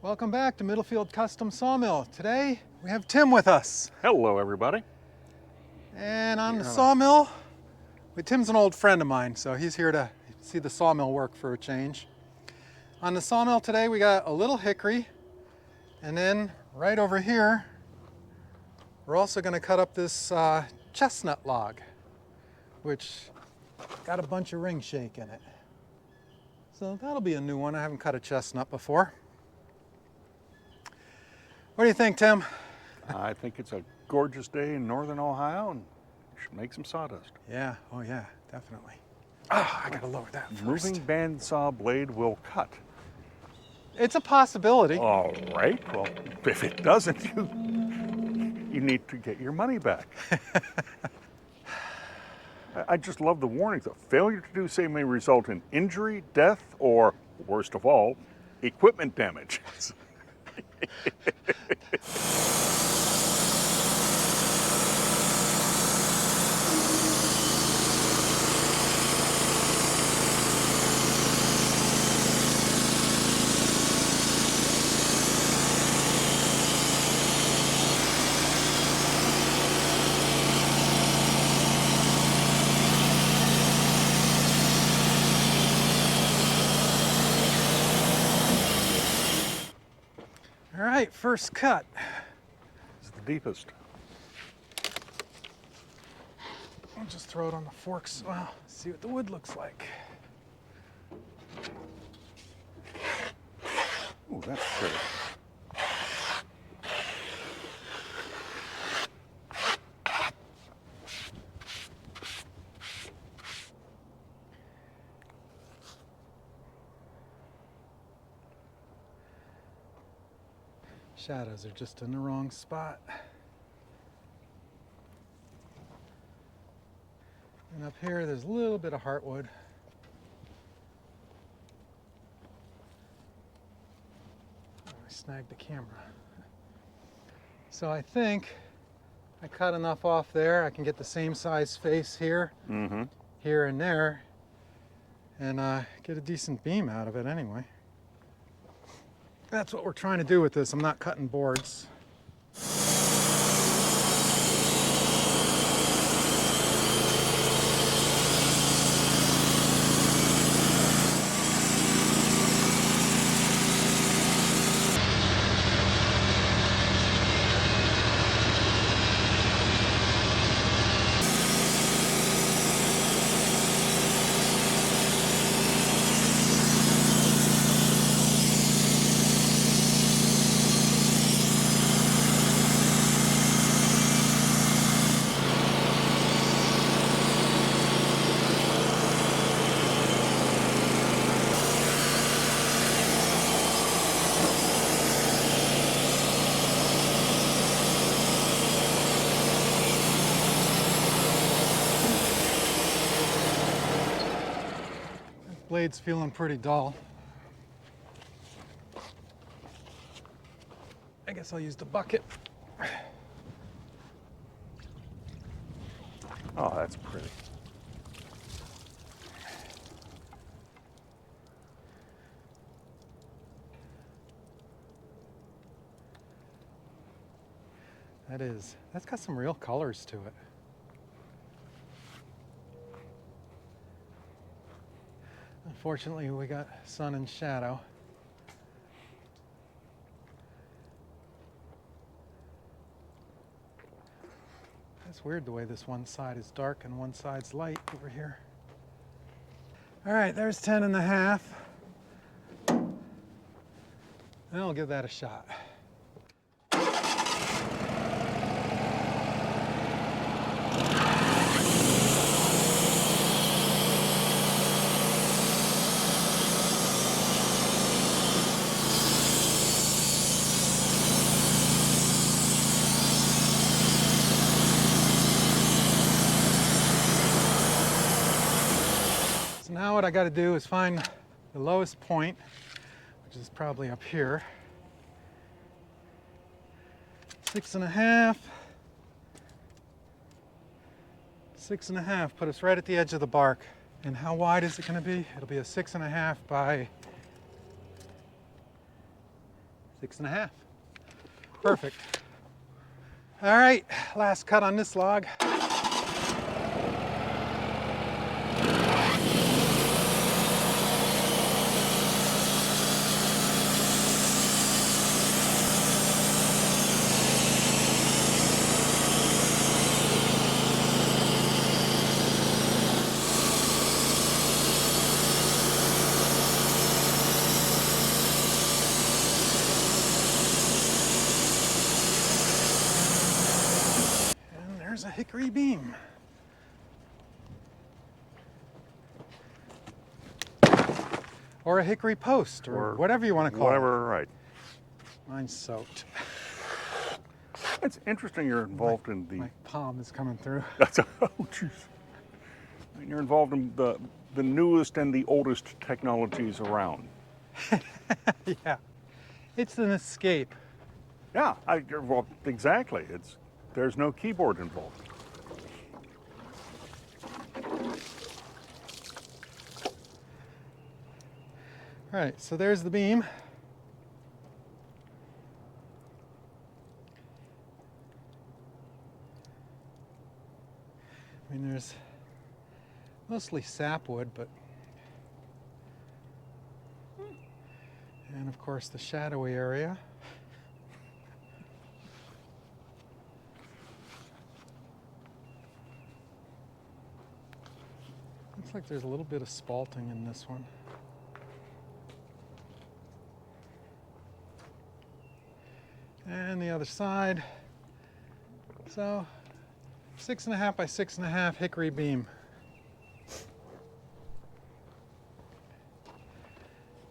Welcome back to Middlefield Custom Sawmill. Today we have Tim with us. Hello, everybody. And on the sawmill, Tim's an old friend of mine, so he's here to see the sawmill work for a change. On the sawmill today we got a little hickory, and then right over here we're also going to cut up this chestnut log, which got a bunch of ring shake in it. So that'll be a new one. I haven't cut a chestnut before. What do you think, Tim? I think it's a gorgeous day in northern Ohio and you should make some sawdust. Yeah, oh yeah, definitely. Ah, I gotta lower that first. Moving bandsaw blade will cut. It's a possibility. All right, well, if it doesn't, you need to get your money back. I just love the warnings. The failure to do so may result in injury, death, or, worst of all, equipment damage. All right, first cut. It's the deepest. I'll just throw it on the forks. Well, see what the wood looks like. Ooh, that's pretty. Shadows are just in the wrong spot. And up here, there's a little bit of heartwood. Oh, I snagged the camera. So I think I cut enough off there. I can get the same size face here, here and there, and get a decent beam out of it anyway. That's what we're trying to do with this. I'm not cutting boards. Blade's feeling pretty dull. I guess I'll use the bucket. Oh, that's pretty. That's got some real colors to it. Unfortunately, we got sun and shadow. It's weird the way this one side is dark and one side's light over here. All right, there's 10.5. And I'll give that a shot. Now what I got to do is find the lowest point, which is probably up here. 6.5. 6.5 put us right at the edge of the bark. And how wide is it going to be? It'll be a 6.5 by 6.5. Perfect. All right, last cut on this log. There's a hickory beam. Or a hickory post, or whatever you want to call whatever, right. Mine's soaked. It's interesting you're involved in the... My palm is coming through. That's oh, jeez. You're involved in the newest and the oldest technologies around. Yeah, it's an escape. Yeah, well, exactly. There's no keyboard involved. All right, so there's the beam. I mean, there's mostly sapwood, but, and of course the shadowy area. Looks like there's a little bit of spalting in this one. And the other side. So 6.5 by 6.5 hickory beam.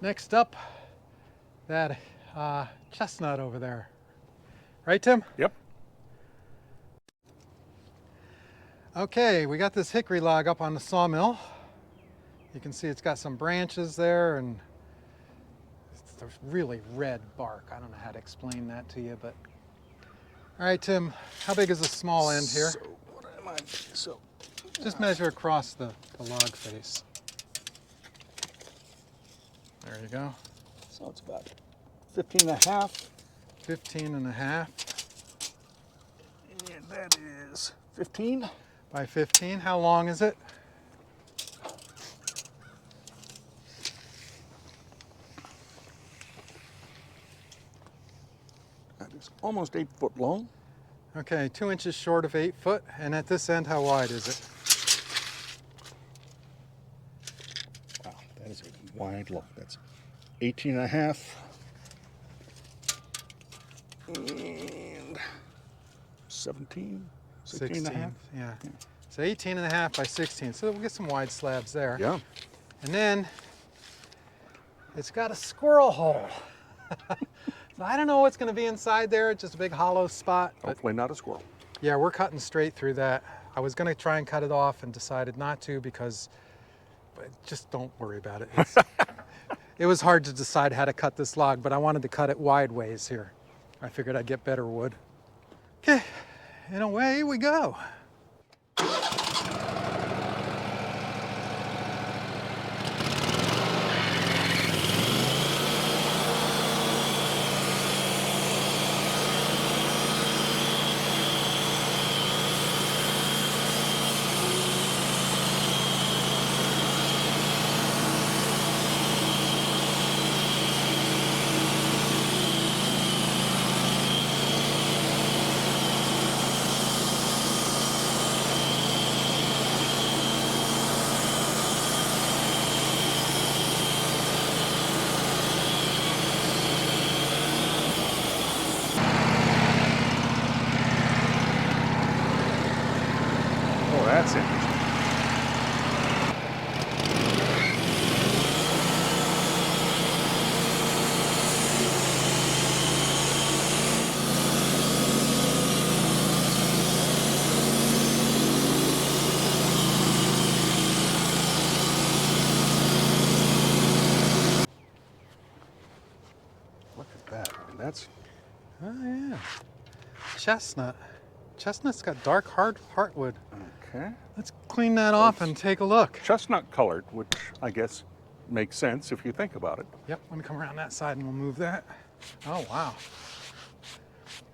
Next up, that chestnut over there. Right, Tim? Yep. Okay, we got this hickory log up on the sawmill. You can see it's got some branches there and it's a really red bark. I don't know how to explain that to you, but... All right, Tim, how big is the small end here? So, what am I... So... Just measure across the log face. There you go. So it's about 15.5. 15.5. And that is 15. By 15. How long is it? That is almost 8 foot long. Okay, 2 inches short of 8 foot. And at this end, how wide is it? Wow, that is a wide log. That's 18.5. And 17. 16.5. Yeah. So 18.5 by 16. So we'll get some wide slabs there. Yeah. And then it's got a squirrel hole. So I don't know what's going to be inside there. It's just a big hollow spot. Hopefully not a squirrel. Yeah, we're cutting straight through that. I was going to try and cut it off and decided not to because, but just don't worry about it. It was hard to decide how to cut this log, but I wanted to cut it wide ways here. I figured I'd get better wood. Okay, and away we go. Oh, that's interesting. Look at that. I mean, that's... Oh yeah, chestnut. Chestnut's got dark heartwood. Okay. Let's clean that off and take a look. Chestnut colored, which I guess makes sense if you think about it. Yep, let me come around that side and we'll move that. Oh, wow.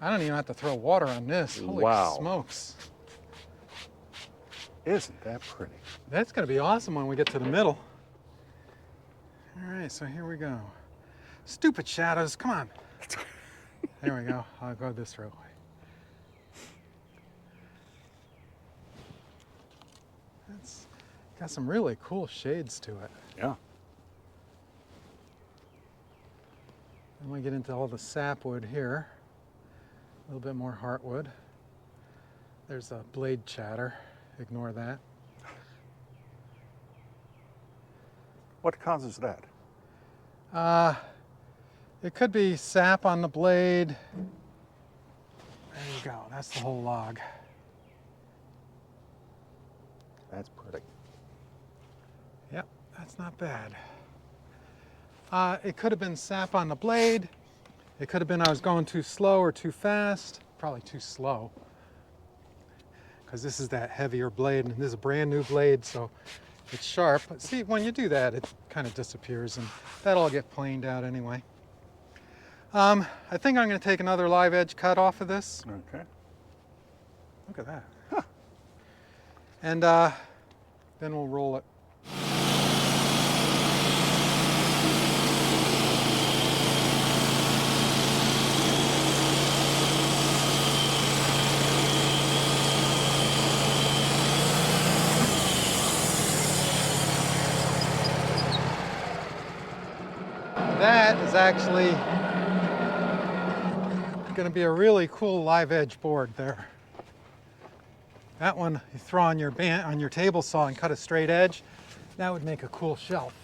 I don't even have to throw water on this. Holy Wow. smokes. Isn't that pretty? That's going to be awesome when we get to the middle. All right, so here we go. Stupid shadows, come on. There we go. I'll go this way. It's got some really cool shades to it. Yeah. Then we get into all the sapwood here. A little bit more heartwood. There's a blade chatter. Ignore that. What causes that? It could be sap on the blade. There you go. That's the whole log. That's pretty. Yep, that's not bad. It could have been sap on the blade. It could have been I was going too slow or too fast. Probably too slow. Because this is that heavier blade, and this is a brand new blade, so it's sharp. But see, when you do that, it kind of disappears, and that'll all get planed out anyway. I think I'm going to take another live edge cut off of this. Okay. Look at that. Huh. And then we'll roll it. That is actually going to be a really cool live edge board there. That one you throw on your table saw and cut a straight edge. That would make a cool shelf.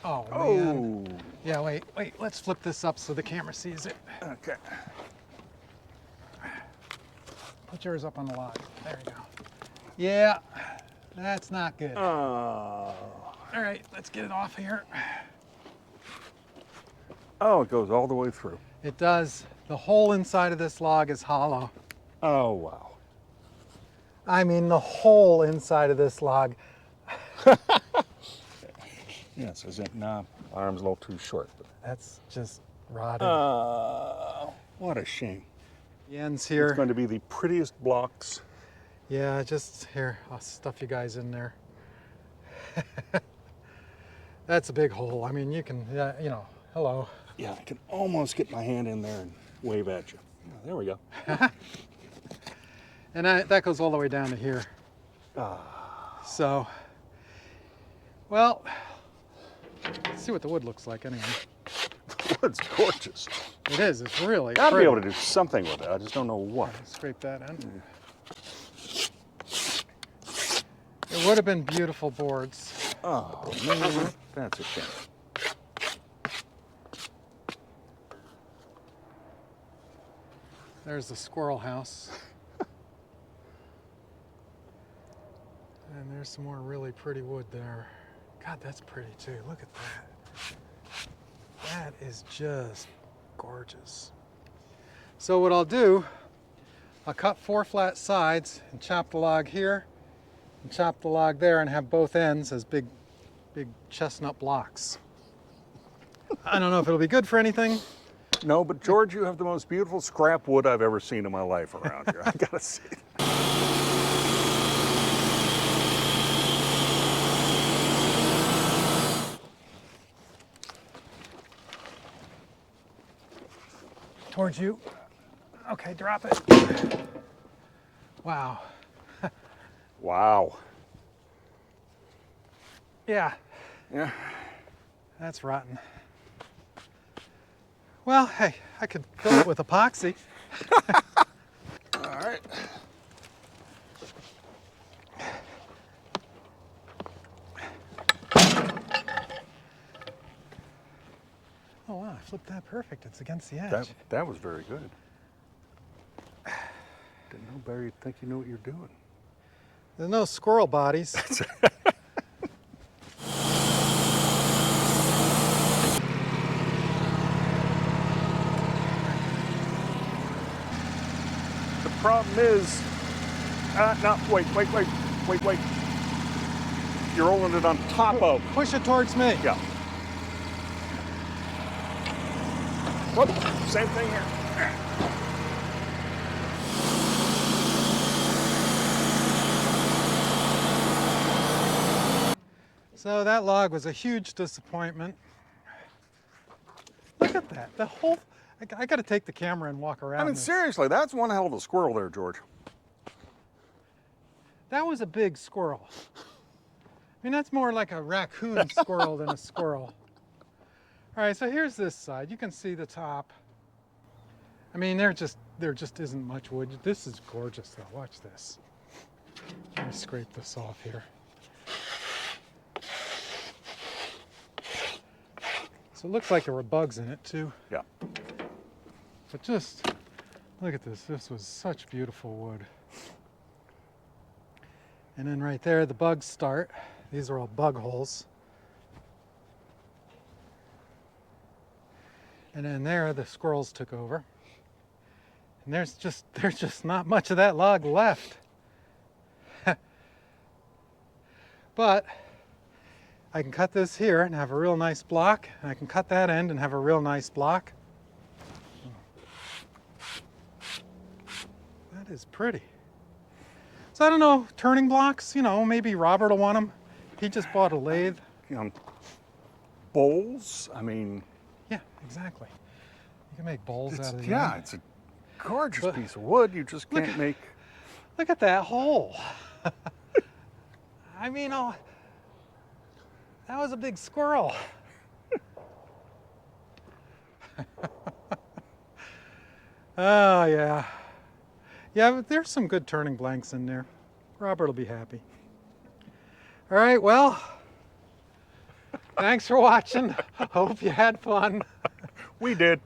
Oh man. Oh. Yeah, wait, let's flip this up so the camera sees it. Okay. Put yours up on the log. There you go. Yeah, that's not good. Oh. All right, let's get it off here. Oh, it goes all the way through. It does. The whole inside of this log is hollow. Oh, wow. I mean, the whole inside of this log. Yes, isn't nah, arm's a little too short. But... That's just rotted. What a shame. The ends here. It's going to be the prettiest blocks. Yeah, just here. I'll stuff you guys in there. That's a big hole. I mean, you can, you know, hello. Yeah, I can almost get my hand in there and wave at you. Yeah, there we go. And that goes all the way down to here. So, well, let's see what the wood looks like anyway. The wood's gorgeous. It is. It's really Gotta be pretty. able to do something with it. I just don't know what. Scrape that in. It would have been beautiful boards. Oh, man, that's a shame. There's the squirrel house. And there's some more really pretty wood there. God, that's pretty too. Look at that. That is just gorgeous. So what I'll do, I'll cut 4 flat sides and chop the log here and chop the log there and have both ends as big chestnut blocks. I don't know if it'll be good for anything. No, but George, you have the most beautiful scrap wood I've ever seen in my life around here. I gotta see it. Towards you. Okay, drop it. Wow. Wow. Yeah, Yeah. that's rotten. Well, hey, I could fill it with epoxy. All right. Oh wow, I flipped that perfect. It's against the edge. That was very good. Didn't know Barry'd think you knew what you're doing. There's no squirrel bodies. The problem is, no, wait. You're rolling it on top of. Push it towards me. Yeah. Whoop, same thing here. So that log was a huge disappointment. Look at that. The whole, I got to take the camera and walk around. I mean, this. seriously, that's one hell of a squirrel there, George. That was a big squirrel. I mean, that's more like a raccoon squirrel than a squirrel. All right, so here's this side. You can see the top. I mean, there just isn't much wood. This is gorgeous though. Watch this. Let me scrape this off here. So it looks like there were bugs in it too. Yeah. But just look at this. This was such beautiful wood. And then right there, the bugs start. These are all bug holes. And then there, the squirrels took over. And there's just not much of that log left. But I can cut this here and have a real nice block. And I can cut that end and have a real nice block. That is pretty. So I don't know, turning blocks, you know, maybe Robert will want them. He just bought a lathe. You know, bowls, I mean. Yeah, exactly. You can make bowls out of it. Yeah, it's a gorgeous piece of wood. You just can't make. Look at that hole. I mean, oh, that was a big squirrel. Oh, yeah. Yeah, but there's some good turning blanks in there. Robert will be happy. All right, well, thanks for watching. Hope you had fun. We did.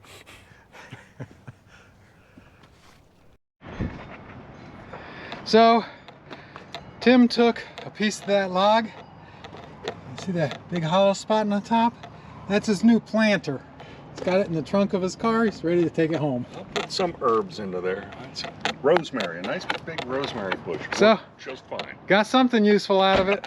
So, Tim took a piece of that log. See that big hollow spot on the top? That's his new planter. He's got it in the trunk of his car. He's ready to take it home. I'll put some herbs into there. That's rosemary, a nice big rosemary bush. So, just fine. got something useful out of it.